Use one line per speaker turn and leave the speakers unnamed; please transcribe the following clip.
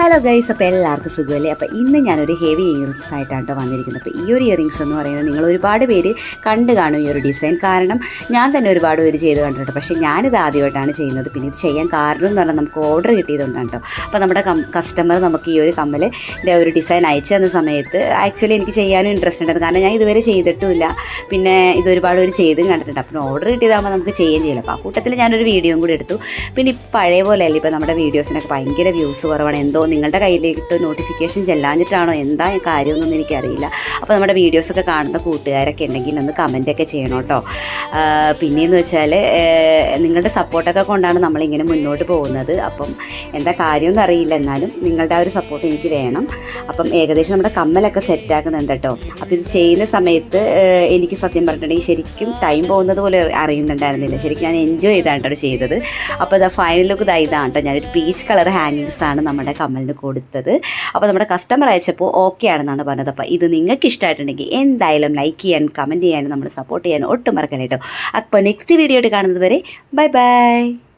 Hello guys, അപ്പോൾ എല്ലാവർക്കും സുഖമല്ലേ. അപ്പോൾ ഇന്ന് ഞാനൊരു ഹെവി ഇയറിങ്സ് ആയിട്ടാണ് കേട്ടോ വന്നിരിക്കുന്നത്. അപ്പോൾ ഈ ഒരു ഇയറിങ്സ് എന്ന് പറയുന്നത് നിങ്ങൾ ഒരുപാട് പേര് കണ്ടു കാണും ഈ ഒരു ഡിസൈൻ. കാരണം ഞാൻ തന്നെ ഒരുപാട് പേര് ചെയ്ത് കണ്ടിട്ടുണ്ട്. പക്ഷേ ഞാനിത് ആദ്യമായിട്ടാണ് ചെയ്യുന്നത്. പിന്നെ ഇത് ചെയ്യാൻ കാരണം എന്ന് പറഞ്ഞാൽ നമുക്ക് ഓർഡർ കിട്ടിയതുകൊണ്ടാണ് കേട്ടോ. അപ്പോൾ നമ്മുടെ കസ്റ്റമർ നമുക്ക് ഈ ഒരു കമ്മലിൻ്റെ ഒരു ഡിസൈൻ അയച്ചു തന്ന സമയത്ത് ആക്ച്വലി എനിക്ക് ചെയ്യാനും ഇൻട്രസ്റ്റ് ഉണ്ടായിരുന്നു. കാരണം ഞാൻ ഇതുവരെ ചെയ്തിട്ടുമില്ല. പിന്നെ ഇതൊരുപാട് പേര് ചെയ്തും കണ്ടിട്ടുണ്ട്. അപ്പോൾ ഓർഡർ കിട്ടിയതാകുമ്പോൾ നമുക്ക് ചെയ്യുകയും ചെയ്യില്ല. അപ്പോൾ ആ കൂട്ടത്തിൽ ഞാനൊരു വീഡിയോയും കൂടി എടുത്തു. പിന്നെ പഴയ പോലെ അല്ല, ഇപ്പോൾ നമ്മുടെ വീഡിയോസിനൊക്കെ ഭയങ്കര വ്യൂസ് കുറവാണ്. എന്തോ നിങ്ങളുടെ കയ്യിലേക്ക് നോട്ടിഫിക്കേഷൻ ചെല്ലാഞ്ഞിട്ടാണോ എന്താ കാര്യമൊന്നും എനിക്കറിയില്ല. അപ്പോൾ നമ്മുടെ വീഡിയോസൊക്കെ കാണുന്ന കൂട്ടുകാരൊക്കെ ഉണ്ടെങ്കിൽ ഒന്ന് കമൻറ്റൊക്കെ ചെയ്യണം കേട്ടോ. പിന്നെയെന്ന് വെച്ചാൽ നിങ്ങളുടെ സപ്പോർട്ടൊക്കെ കൊണ്ടാണ് നമ്മളിങ്ങനെ മുന്നോട്ട് പോകുന്നത്. അപ്പം എന്താ കാര്യമൊന്നും അറിയില്ല, എന്നാലും നിങ്ങളുടെ ആ ഒരു സപ്പോർട്ട് എനിക്ക് വേണം. അപ്പം ഏകദേശം നമ്മുടെ കമ്മലൊക്കെ സെറ്റാക്കുന്നുണ്ട് കേട്ടോ. അപ്പോൾ ഇത് ചെയ്യുന്ന സമയത്ത് എനിക്ക് സത്യം പറഞ്ഞിട്ടുണ്ടെങ്കിൽ ശരിക്കും ടൈം പോകുന്നത് പോലെ അറിയുന്നുണ്ടായിരുന്നില്ല. ശരിക്കും ഞാൻ എൻജോയ് ചെയ്താണ് കേട്ടോ ചെയ്തത്. അപ്പോൾ ഇതാ ഫൈനൽ ലുക്ക് ഇതാണ് കേട്ടോ. ഞാനൊരു പീച്ച് കളർ ഹാങ്ങിങ്സാണ് നമ്മുടെ കമ്മലിന് കൊടുത്തത്. അപ്പോൾ നമ്മുടെ കസ്റ്റമർ അയച്ചപ്പോൾ ഓക്കെ ആണെന്നാണ് പറഞ്ഞത്. അപ്പോൾ ഇത് നിങ്ങൾക്ക് ഇഷ്ടമായിട്ടുണ്ടെങ്കിൽ എന്തായാലും ലൈക്ക് ചെയ്യാനും കമൻറ്റ് ചെയ്യാനും നമ്മൾ സപ്പോർട്ട് ചെയ്യാനും ഒട്ടും മറക്കല്ല കേട്ടോ. അപ്പോൾ നെക്സ്റ്റ് വീഡിയോ ആയിട്ട് കാണുന്നത് വരെ ബൈ ബൈ.